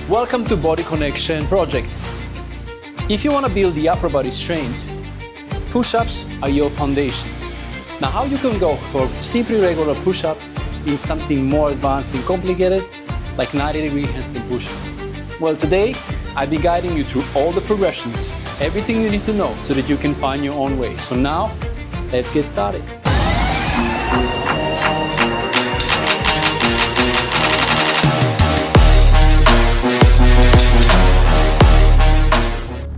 Welcome to Body Connection Project. If you want to build the upper body strength, push-ups are your foundations. Now, how you can go for simply regular push-up in something more advanced and complicated, like 90-degree handstand push-up? Well, today I'll be guiding you through all the progressions, everything you need to know so that you can find your own way. So now, let's get started.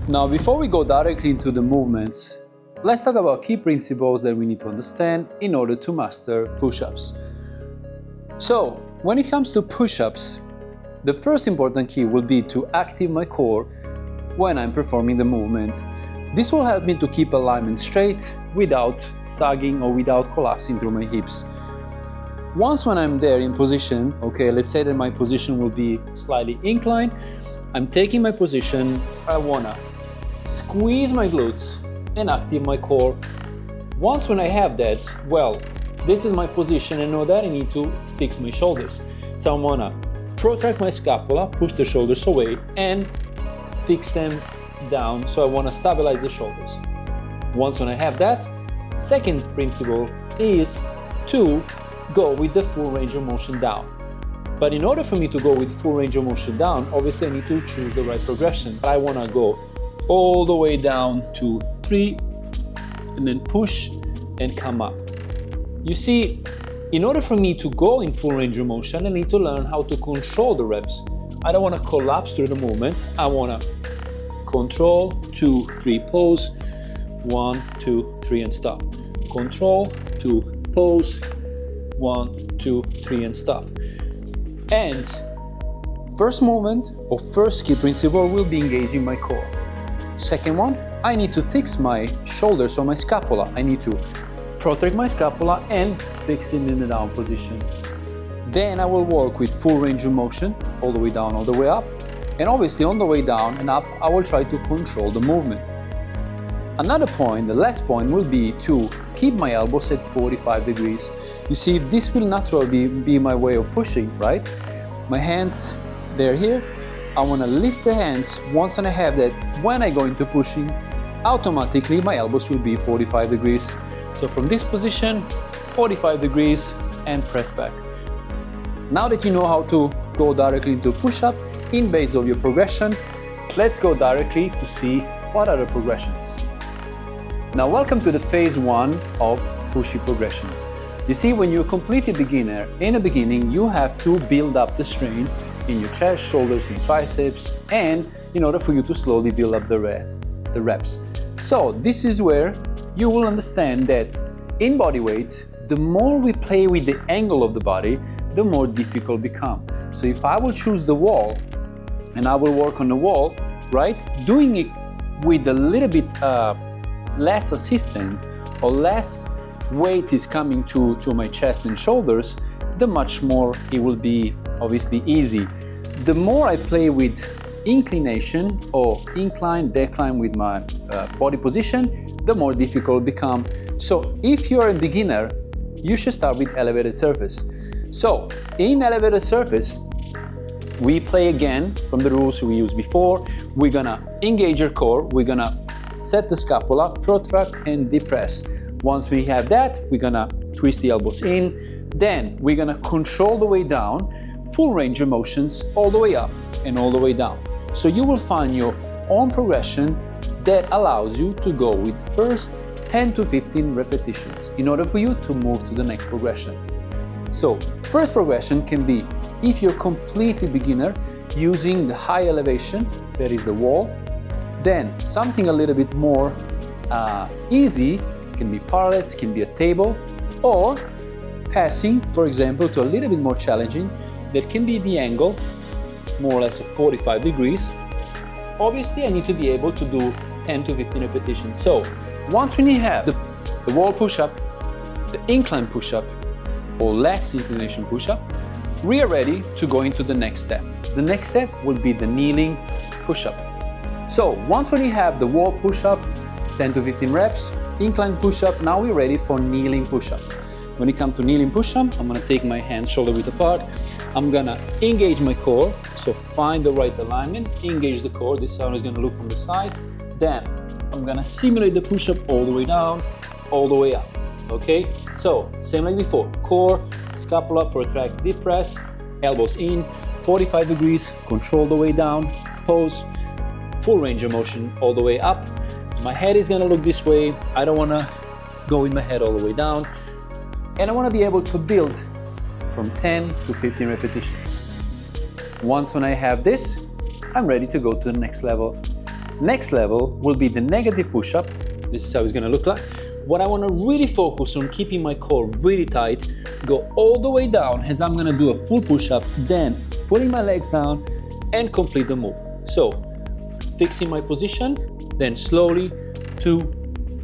Now, before we go directly into the movements, let's talk about key principles that we need to understand in order to master push-ups. So, when it comes to push-ups, the first important key will be to activate my core when I'm performing the movement. This will help me to keep alignment straight without sagging or without collapsing through my hips. Once when I'm there in position, okay, let's say that my position will be slightly inclined, I'm taking my position, I wanna squeeze my glutes and activate my core. Once when I have that, well, this is my position and know that I need to fix my shoulders. So I wanna protract my scapula, push the shoulders away and fix them down. So I wanna stabilize the shoulders. Once when I have that, second principle is to go with the full range of motion down. But in order for me to go with full range of motion down, obviously I need to choose the right progression. I wanna go all the way down to 3 and then push and come up. You see, in order for me to go in full range of motion, I need to learn how to control the reps. I don't want to collapse through the movement. I want to control, 2, 3, pose, 1, 2, 3 and stop. Control, 2, pose, 1, 2, 3 and stop. And first movement or first key principle will be engaging my core. Second one, I need to fix my shoulders or my scapula. I need to protract my scapula and fix it in the down position. Then I will work with full range of motion, all the way down, all the way up. And obviously on the way down and up, I will try to control the movement. Another point, the last point, will be to keep my elbows at 45 degrees. You see, this will naturally be my way of pushing, right? My hands, they're here. I want to lift the hands. Once I have that, when I go into pushing, automatically my elbows will be 45 degrees. So from this position, 45 degrees and press back. Now that you know how to go directly into push-up in base of your progression, let's go directly to see what are the progressions. Now welcome to the phase 1 of pushy progressions. You see, when you're a completely beginner, in the beginning you have to build up the strength in your chest, shoulders and triceps, and in order for you to slowly build up the reps. So this is where you will understand that in body weight, the more we play with the angle of the body, the more difficult it becomes. So if I will choose the wall and I will work on the wall, right, doing it with a little bit less assistance or less weight is coming to my chest and shoulders, the much more it will be obviously easy. The more I play with inclination or incline, decline with my body position, the more difficult it becomes. So if you're a beginner, you should start with elevated surface. So in elevated surface, we play again from the rules we used before. We're gonna engage your core, we're gonna set the scapula, protract and depress. Once we have that, we're gonna twist the elbows in, then we're gonna control the way down, full range of motions all the way up and all the way down. So you will find your own progression that allows you to go with first 10 to 15 repetitions in order for you to move to the next progressions. So first progression can be, if you're completely beginner, using the high elevation, that is the wall. Then something a little bit more easy, can be parallels, can be a table, or passing, for example, to a little bit more challenging, that can be the angle, more or less of 45 degrees. Obviously, I need to be able to do 10 to 15 repetitions. So once we have the wall push-up, the incline push-up, or less inclination push-up, we are ready to go into the next step. The next step will be the kneeling push-up. So once we have the wall push-up, 10 to 15 reps, incline push-up, now we're ready for kneeling push-up. When it comes to kneeling push-up, I'm gonna take my hands shoulder width apart. I'm gonna engage my core. So find the right alignment, engage the core. This is how it's gonna look from the side. Then I'm gonna simulate the push-up all the way down, all the way up, okay? So, same like before, core, scapula, protract, deep press, elbows in, 45 degrees, control the way down, pose, full range of motion all the way up. My head is gonna look this way. I don't wanna go with my head all the way down. And I wanna be able to build from 10 to 15 repetitions. Once when I have this, I'm ready to go to the next level. Next level will be the negative push-up. This is how it's gonna look like. What I wanna really focus on keeping my core really tight, go all the way down as I'm gonna do a full push-up, then putting my legs down and complete the move. So, fixing my position, then slowly, 2,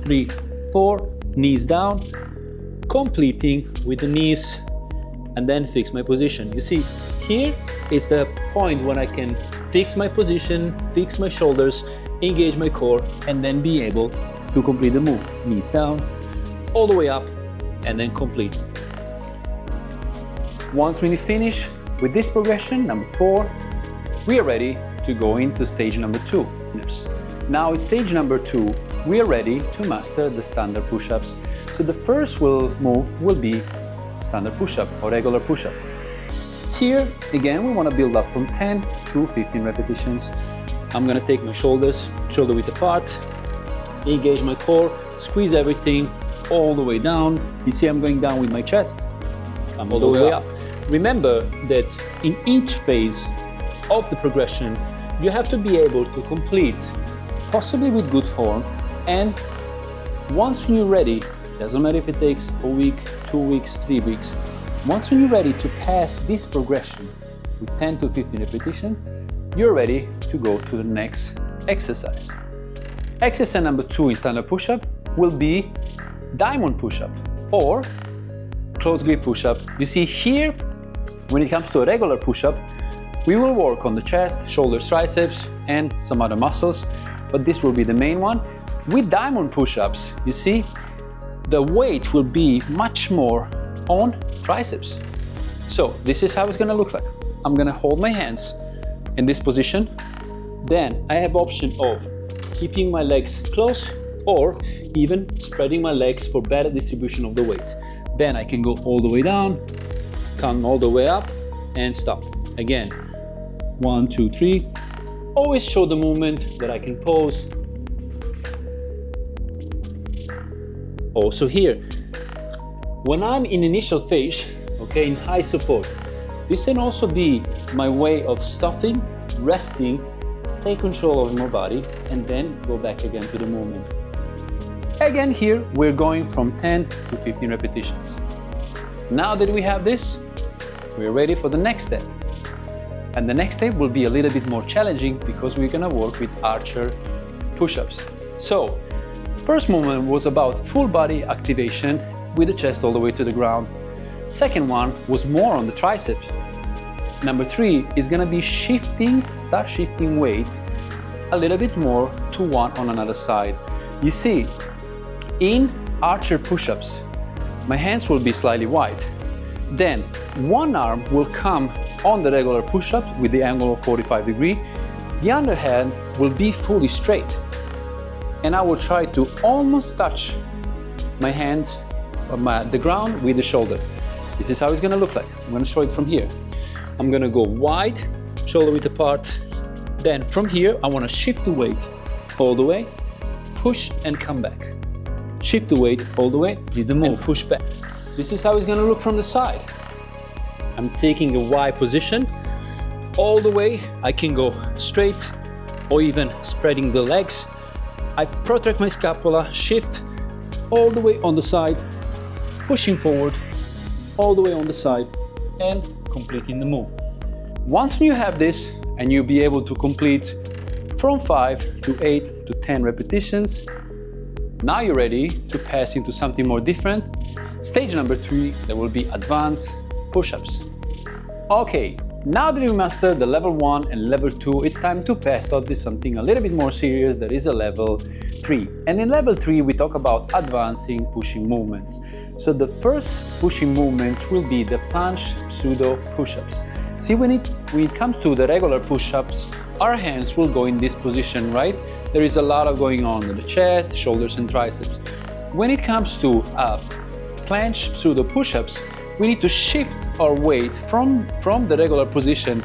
3, 4, knees down, completing with the knees, and then fix my position. You see, here is the point when I can fix my position, fix my shoulders, engage my core, and then be able to complete the move. Knees down, all the way up, and then complete. Once we finish with this progression, number 4, we are ready to go into stage number 2. Now in stage number 2, we are ready to master the standard push-ups. So the first move will be standard push-up or regular push-up. Here, again, we want to build up from 10 to 15 repetitions. I'm going to take my shoulders, shoulder width apart, engage my core, squeeze everything all the way down. You see I'm going down with my chest, come all the way up. Remember that in each phase of the progression, you have to be able to complete, possibly with good form, and once you're ready, doesn't matter if it takes a week, 2 weeks, 3 weeks, once you're ready to pass this progression with 10 to 15 repetitions, you're ready to go to the next exercise. Exercise number 2 in standard push-up will be diamond push-up or close grip push-up. You see here, when it comes to a regular push-up, we will work on the chest, shoulders, triceps, and some other muscles, but this will be the main one. With diamond push-ups, you see, the weight will be much more on triceps. So this is how it's gonna look like. I'm gonna hold my hands in this position. Then I have option of keeping my legs close or even spreading my legs for better distribution of the weight. Then I can go all the way down, come all the way up, and stop. Again, 1, 2, 3. Always show the movement that I can pose. Also here, when I'm in initial phase, okay, in high support, this can also be my way of stopping, resting, take control of my body, and then go back again to the movement. Again here, we're going from 10 to 15 repetitions. Now that we have this, we're ready for the next step. And the next step will be a little bit more challenging because we're gonna work with archer push-ups. So, first movement was about full body activation with the chest all the way to the ground. Second one was more on the triceps. Number 3 is gonna be start shifting weight a little bit more to one on another side. You see, in archer push-ups, my hands will be slightly wide. Then one arm will come on the regular push-up with the angle of 45 degrees. The other hand will be fully straight. And I will try to almost touch my hand on the ground with the shoulder. This is how it's gonna look like. I'm gonna show it from here. I'm gonna go wide, shoulder width apart. Then from here, I wanna shift the weight all the way, push and come back. Shift the weight all the way, do the move, and push back. This is how it's gonna look from the side. I'm taking a wide position all the way. I can go straight or even spreading the legs. I protract my scapula, shift all the way on the side, pushing forward all the way on the side and completing the move. Once you have this and you'll be able to complete from 5 to 8 to 10 repetitions, now you're ready to pass into something more different. Stage number 3, there will be advanced push-ups. Okay, now that we mastered the level 1 and level 2, it's time to pass on to something a little bit more serious, that is a level 3. And in level 3, we talk about advancing pushing movements. So the first pushing movements will be the planche pseudo push-ups. See, when it comes to the regular push-ups, our hands will go in this position, right? There is a lot of going on in the chest, shoulders and triceps. When it comes to planche pseudo push-ups, we need to shift our weight from the regular position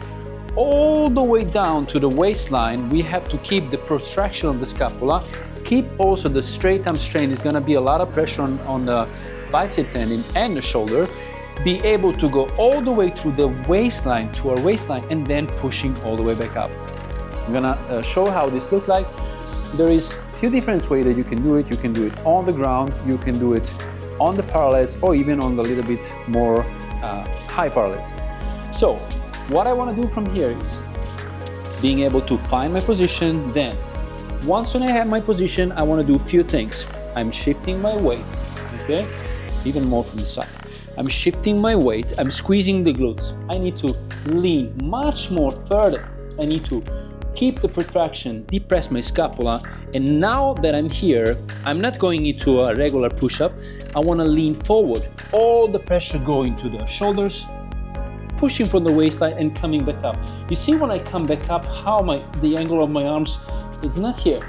all the way down to the waistline. We have to keep the protraction of the scapula, keep also the straight arm strain. There's gonna be a lot of pressure on the bicep tendon and the shoulder. Be able to go all the way through the waistline to our waistline and then pushing all the way back up. I'm gonna show how this looks like. There is a few different ways that you can do it. You can do it on the ground, you can do it on the parallels, or even on the little bit more high parallels. So what I want to do from here is being able to find my position. Then once when I have my position, I want to do a few things. I'm shifting my weight, okay, even more from the side. I'm shifting my weight, I'm squeezing the glutes. I need to lean much more further. I need to keep the protraction, depress my scapula, and now that I'm here, I'm not going into a regular push-up. I want to lean forward, all the pressure going to the shoulders, pushing from the waistline and coming back up. You see when I come back up, how the angle of my arms, it's not here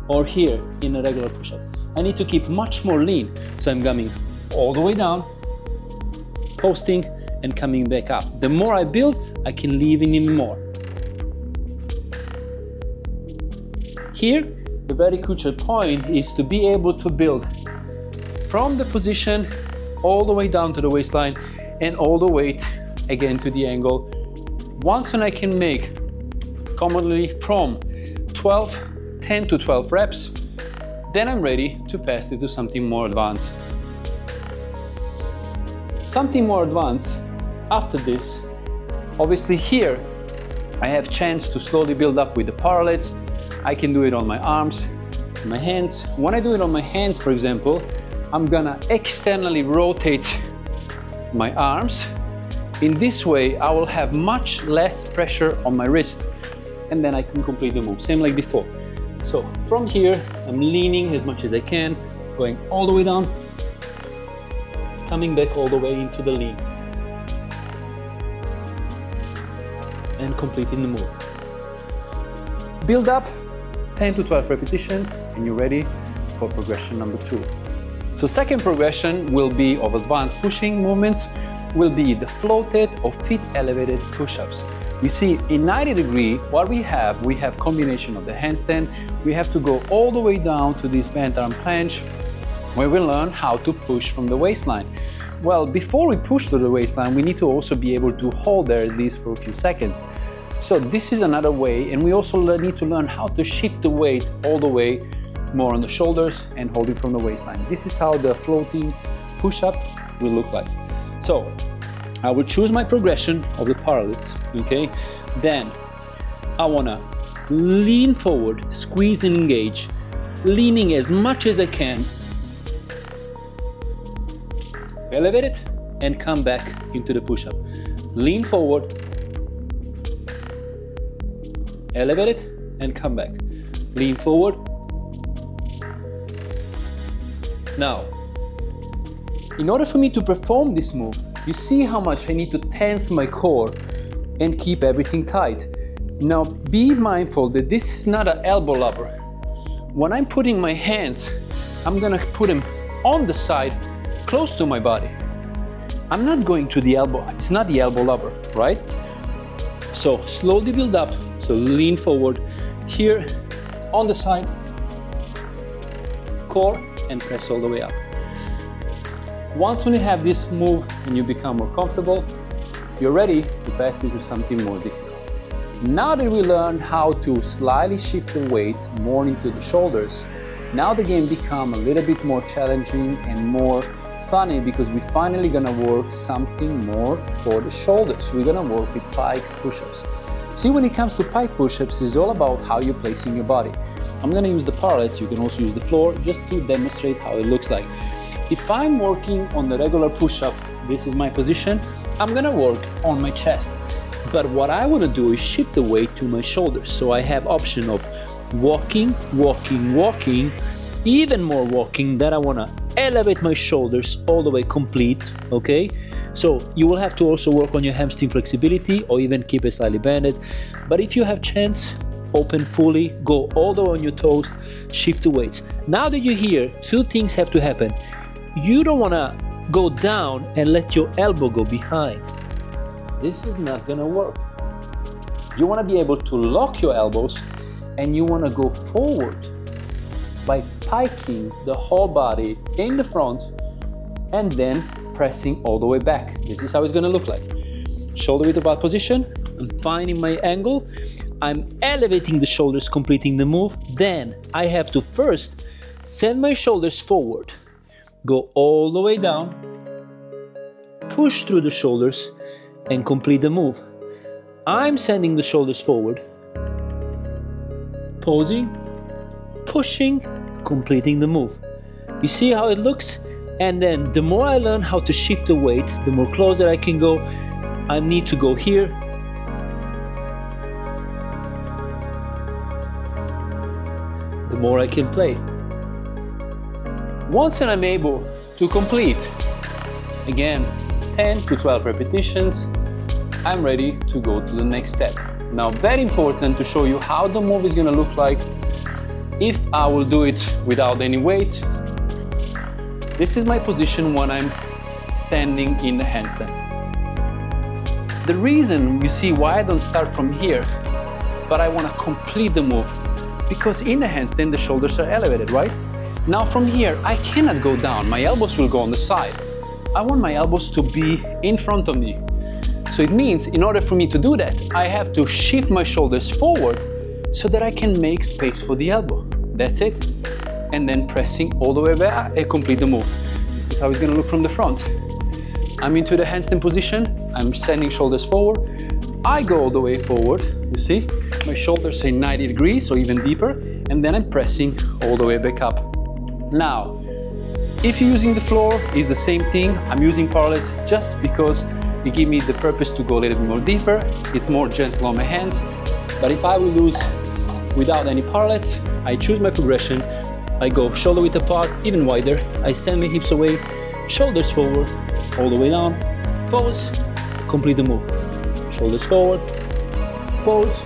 or here in a regular push-up. I need to keep much more lean. So I'm coming all the way down, posting and coming back up. The more I build, I can leave in even more. Here, the very crucial point is to be able to build from the position all the way down to the waistline and all the weight again to the angle. Once when I can make commonly from 10 to 12 reps, then I'm ready to pass it to something more advanced. Something more advanced after this, obviously here I have chance to slowly build up with the parallels. I can do it on my arms, my hands. When I do it on my hands, for example, I'm gonna externally rotate my arms. In this way, I will have much less pressure on my wrist, and then I can complete the move, same like before. So from here, I'm leaning as much as I can, going all the way down, coming back all the way into the lean, and completing the move. Build up 10 to 12 repetitions, and you're ready for progression number 2. So second progression will be of advanced pushing movements, will be the floated or feet elevated push-ups. You see, in 90 degree, what we have combination of the handstand. We have to go all the way down to this bent arm planche, where we learn how to push from the waistline. Well, before we push to the waistline, we need to also be able to hold there at least for a few seconds. So this is another way, and we also need to learn how to shift the weight all the way more on the shoulders and hold it from the waistline. This is how the floating push-up will look like. So I will choose my progression of the parallels, okay? Then I wanna lean forward, squeeze and engage, leaning as much as I can, elevate it and come back into the push-up. Lean forward, elevate it and come back. Lean forward. Now, in order for me to perform this move, you see how much I need to tense my core and keep everything tight. Now, be mindful that this is not an elbow lover. When I'm putting my hands, I'm gonna put them on the side, close to my body. I'm not going to the elbow, it's not the elbow lover, right? So slowly build up. So lean forward here on the side, core, and press all the way up. Once when you have this move and you become more comfortable, you're ready to pass into something more difficult. Now that we learned how to slightly shift the weight more into the shoulders, now the game become a little bit more challenging and more funny, because we're finally gonna work something more for the shoulders. We're gonna work with pike push-ups. See, when it comes to pike push-ups, it's all about how you're placing your body. I'm gonna use the parallels, you can also use the floor, just to demonstrate how it looks like. If I'm working on the regular push-up, this is my position, I'm gonna work on my chest. But what I wanna do is shift the weight to my shoulders. So I have option of walking, walking, walking, even more walking, that I wanna elevate my shoulders all the way complete, okay? So you will have to also work on your hamstring flexibility or even keep it slightly bended. But if you have chance, open fully, go all the way on your toes, shift the weights. Now that you're here, two things have to happen. You don't want to go down and let your elbow go behind. This is not gonna work. You want to be able to lock your elbows, and you want to go forward by piking the whole body in the front and then pressing all the way back. This is how it's gonna look like. Shoulder width apart position. I'm finding my angle. I'm elevating the shoulders, completing the move. Then I have to first send my shoulders forward, go all the way down, push through the shoulders, and complete the move. I'm sending the shoulders forward, posing, pushing, completing the move. You see how it looks? And then the more I learn how to shift the weight, the more closer I can go. I need to go here, the more I can play. Once I'm able to complete, again, 10 to 12 repetitions, I'm ready to go to the next step. Now, very important to show you how the move is gonna look like if I will do it without any weight. This is my position when I'm standing in the handstand. The reason you see why I don't start from here, but I wanna complete the move, because in the handstand, the shoulders are elevated, right? Now from here, I cannot go down. My elbows will go on the side. I want my elbows to be in front of me. So it means in order for me to do that, I have to shift my shoulders forward so that I can make space for the elbow. That's it. And then pressing all the way back and complete the move. This is how it's gonna look from the front. I'm into the handstand position. I'm sending shoulders forward. I go all the way forward, you see? My shoulders are 90 degrees or even deeper. And then I'm pressing all the way back up. Now, if you're using the floor, it's the same thing. I'm using parallels just because it gives me the purpose to go a little bit more deeper. It's more gentle on my hands. But if I will use without any parallels, I choose my progression. I go shoulder width apart, even wider. I send my hips away, shoulders forward, all the way down, pose, complete the move. Shoulders forward, pose,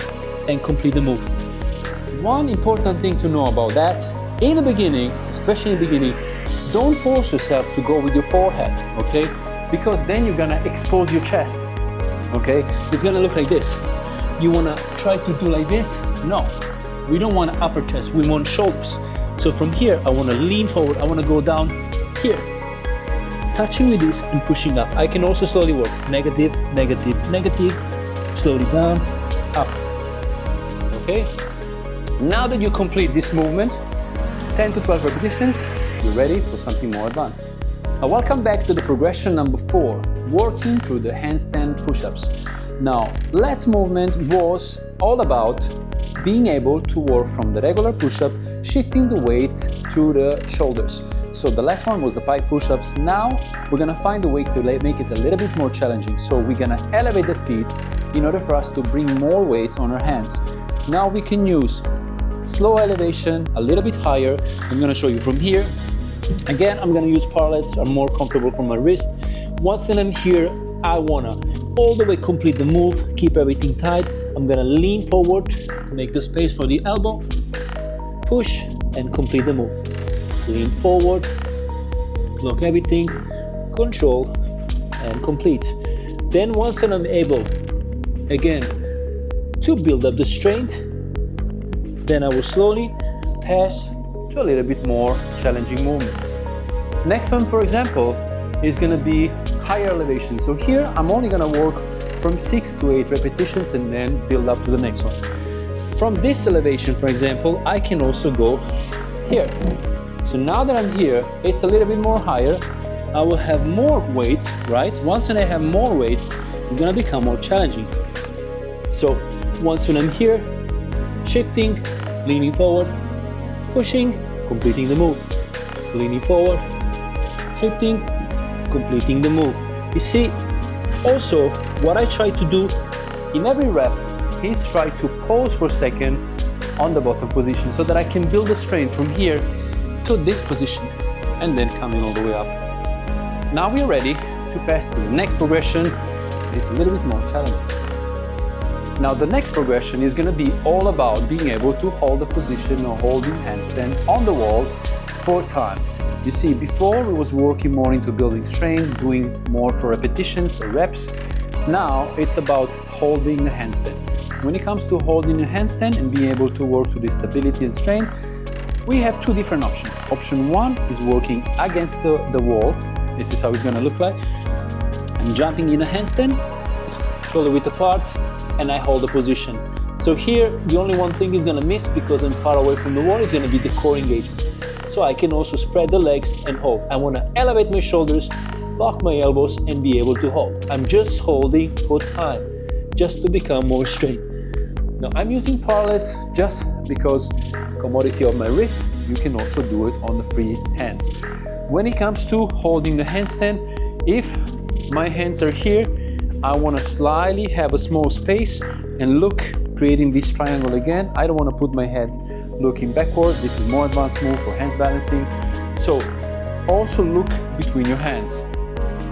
and complete the move. One important thing to know about that, in the beginning, especially in the beginning, don't force yourself to go with your forehead, okay? Because then you're gonna expose your chest, okay? It's gonna look like this. You wanna try to do like this? No, we don't want upper chest, we want shoulders. So from here, I wanna lean forward, I wanna go down here, touching with this and pushing up. I can also slowly work, negative, negative, negative, slowly down, up, okay? Now that you complete this movement, 10 to 12 repetitions, you're ready for something more advanced. Now, welcome back to the progression number 4, working through the handstand push-ups. Now, last movement was all about being able to work from the regular push-up, shifting the weight to the shoulders. So the last one was the pike push-ups. Now, we're gonna find a way to make it a little bit more challenging. So we're gonna elevate the feet in order for us to bring more weights on our hands. Now we can use slow elevation, a little bit higher. I'm gonna show you from here. Again, I'm gonna use parallels, I'm more comfortable from my wrist. Once that I'm here, I wanna all the way complete the move, keep everything tight. I'm gonna lean forward to make the space for the elbow, push and complete the move. Lean forward, lock everything, control and complete. Then once that I'm able, again, to build up the strength, then I will slowly pass to a little bit more challenging movement. Next one, for example, is gonna be higher elevation. So here, I'm only gonna work from 6 to 8 repetitions and then build up to the next one. From this elevation, for example, I can also go here. So now that I'm here, it's a little bit more higher. I will have more weight, right? Once when I have more weight, it's gonna become more challenging. So once when I'm here, shifting, leaning forward, pushing, completing the move, leaning forward, shifting, completing the move. You see, also what I try to do in every rep is try to pause for a second on the bottom position so that I can build the strength from here to this position and then coming all the way up. Now we're ready to pass to the next progression. It's a little bit more challenging. Now the next progression is going to be all about being able to hold a position or holding handstand on the wall for time. You see, before we was working more into building strength, doing more for repetitions or reps. Now it's about holding the handstand. When it comes to holding a handstand and being able to work to the stability and strength, we have two different options. Option one is working against the wall. This is how it's going to look like. I'm jumping in a handstand, shoulder width apart, and I hold the position. So here, the only one thing is going to miss because I'm far away from the wall is going to be the core engagement. So I can also spread the legs and hold. I want to elevate my shoulders, lock my elbows, and be able to hold. I'm just holding for time, just to become more straight. Now I'm using parallels just because commodity of my wrist, you can also do it on the free hands. When it comes to holding the handstand, if my hands are here, I want to slightly have a small space and look, creating this triangle again. I don't want to put my head looking backwards. This is more advanced move for hands balancing. So also look between your hands.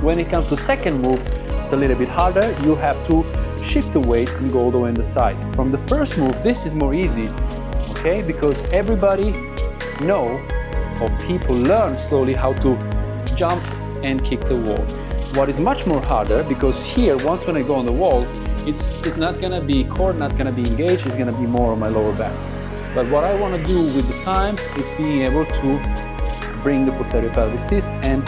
When it comes to second move, it's a little bit harder. You have to shift the weight and go all the way on the side. From the first move, this is more easy, okay? Because everybody know, or people learn slowly how to jump and kick the wall. What is much more harder, because here, once when I go on the wall, it's not gonna be core, not gonna be engaged, it's gonna be more on my lower back. But what I wanna do with the time is being able to bring the posterior pelvis twist and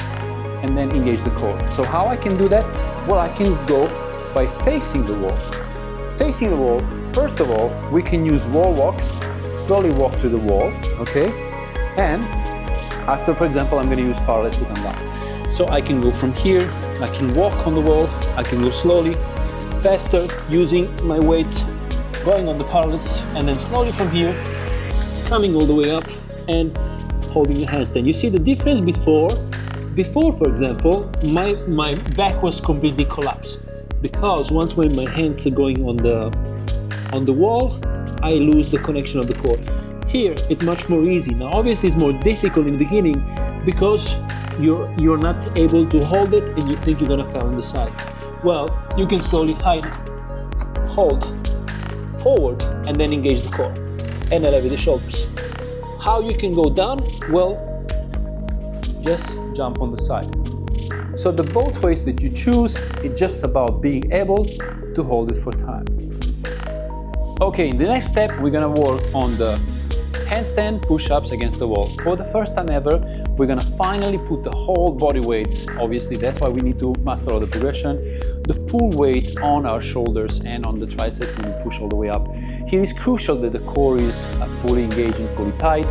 then engage the core. So how I can do that? Well, I can go by facing the wall. Facing the wall, first of all, we can use wall walks, slowly walk to the wall, okay? And after, for example, I'm gonna use parallels to come down. So I can go from here, I can walk on the wall, I can go slowly, faster, using my weight, going on the parallels, and then slowly from here, coming all the way up and holding the handstand. You see the difference before, for example, my back was completely collapsed. Because once when my hands are going on the wall, I lose the connection of the core. Here, it's much more easy. Now, obviously, it's more difficult in the beginning because you're not able to hold it and you think you're gonna fall on the side. Well, you can slowly hide, hold, forward, and then engage the core and elevate the shoulders. How you can go down? Well, just jump on the side. So the both ways that you choose, it's just about being able to hold it for time. Okay, in the next step, we're gonna work on the handstand push-ups against the wall. For the first time ever, we're gonna finally put the whole body weight, obviously that's why we need to master all the progression, the full weight on our shoulders and on the triceps when we push all the way up. Here is crucial that the core is fully engaged and fully tight.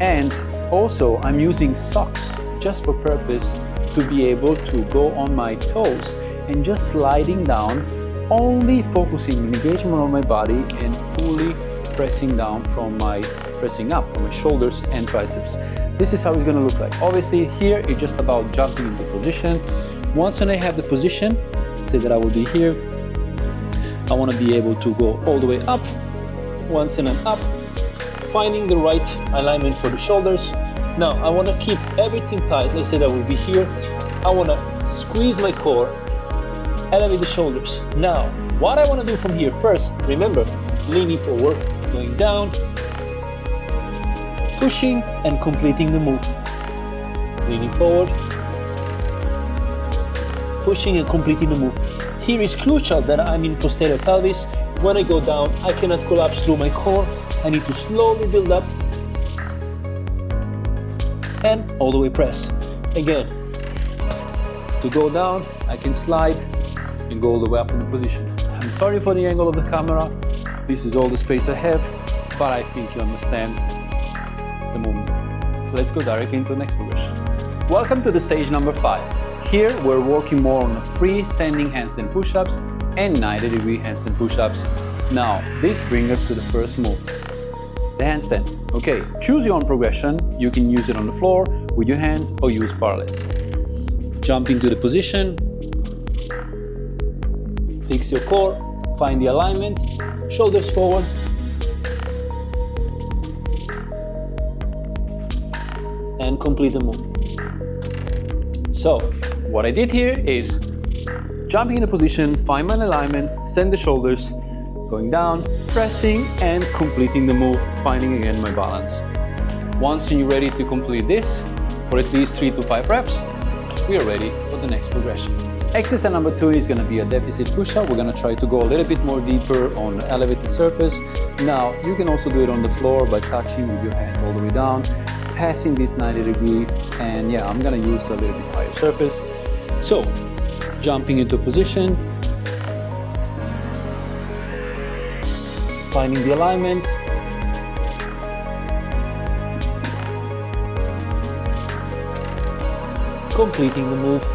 And also, I'm using socks just for purpose to be able to go on my toes and just sliding down, only focusing on engagement on my body and fully pressing up from my shoulders and triceps. This is how it's gonna look like. Obviously here it's just about jumping into position. Once when I have the position, say that I will be here, I wanna be able to go all the way up. Once when I'm up, finding the right alignment for the shoulders. Now I wanna keep everything tight. Let's say that I will be here. I wanna squeeze my core, elevate the shoulders. Now, what I wanna do from here, first, remember, leaning forward, going down, pushing and completing the move. Leaning forward, pushing and completing the move. Here is crucial that I'm in posterior pelvis. When I go down, I cannot collapse through my core. I need to slowly build up and all the way press. Again, to go down, I can slide and go all the way up in the position. I'm sorry for the angle of the camera. This is all the space I have, but I think you understand the movement. Let's go directly into the next progression. Welcome to the stage number 5. Here we're working more on free standing handstand push-ups and 90-degree handstand push-ups. Now, this brings us to the first move, the handstand. Okay, choose your own progression. You can use it on the floor with your hands or use parallels. Jump into the position, fix your core, find the alignment, shoulders forward, and complete the move. So, what I did here is jumping in a position, find my alignment, send the shoulders, going down, pressing and completing the move, finding again my balance. Once you're ready to complete this for at least 3 to 5 reps, we are ready for the next progression. Exercise number 2 is going to be a deficit push-up. We're going to try to go a little bit more deeper on the elevated surface. Now, you can also do it on the floor by touching with your hand all the way down, passing this 90-degree, and yeah, I'm going to use a little bit higher surface. So, jumping into position, finding the alignment, completing the move,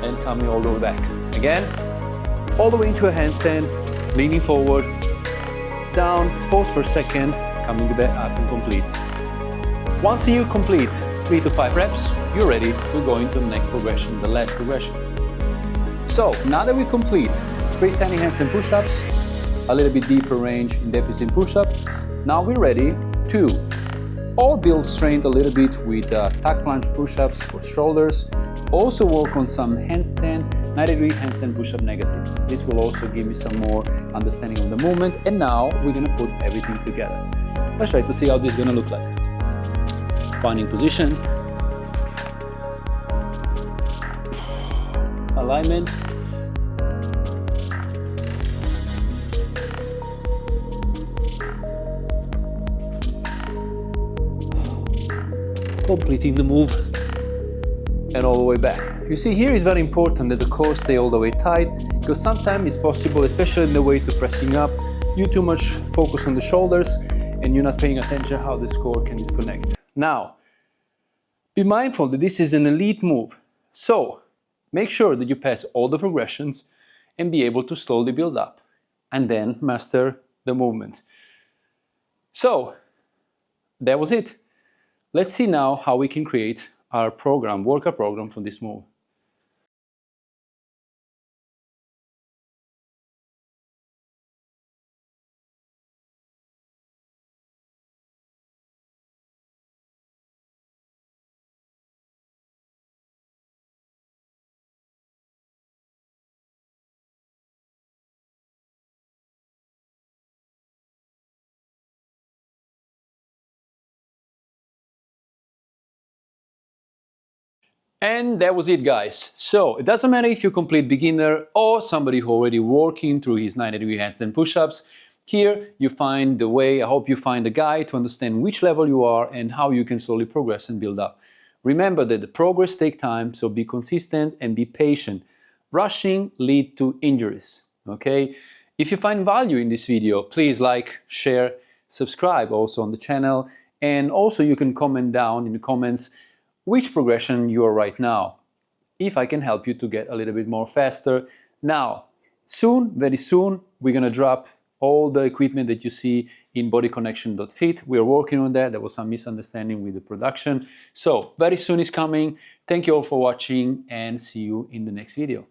and coming all the way back. Again, all the way into a handstand, leaning forward, down, pause for a second, coming back up and complete. Once you complete 3 to 5 reps, you're ready to go into the next progression, the last progression. So, now that we complete freestanding handstand push-ups, a little bit deeper range in deficit push-up, now we're ready to all build strength a little bit with tuck plunge push-ups for shoulders. Also work on some handstand, 90-degree handstand push-up negatives. This will also give me some more understanding of the movement. And now we're gonna put everything together. Let's try to see how this is gonna look like. Finding position, alignment, completing the move, and all the way back. You see, here is very important that the core stay all the way tight, because sometimes it's possible, especially in the way to pressing up, you too much focus on the shoulders and you're not paying attention how this core can disconnect. Now, be mindful that this is an elite move, so make sure that you pass all the progressions and be able to slowly build up and then master the movement. So, that was it. Let's see now how we can create our program, workout program for this move. And that was it, guys. So it doesn't matter if you're a complete beginner or somebody who already working through his 90-degree handstand push-ups. Here you find the way, I hope you find a guide to understand which level you are and how you can slowly progress and build up. Remember that the progress takes time, so be consistent and be patient. Rushing leads to injuries, okay? If you find value in this video, please like, share, subscribe also on the channel, and also you can comment down in the comments which progression you are right now, if I can help you to get a little bit more faster. Now, soon, very soon, we're gonna drop all the equipment that you see in bodyconnection.fit. We are working on that. There was some misunderstanding with the production. So, very soon is coming. Thank you all for watching and see you in the next video.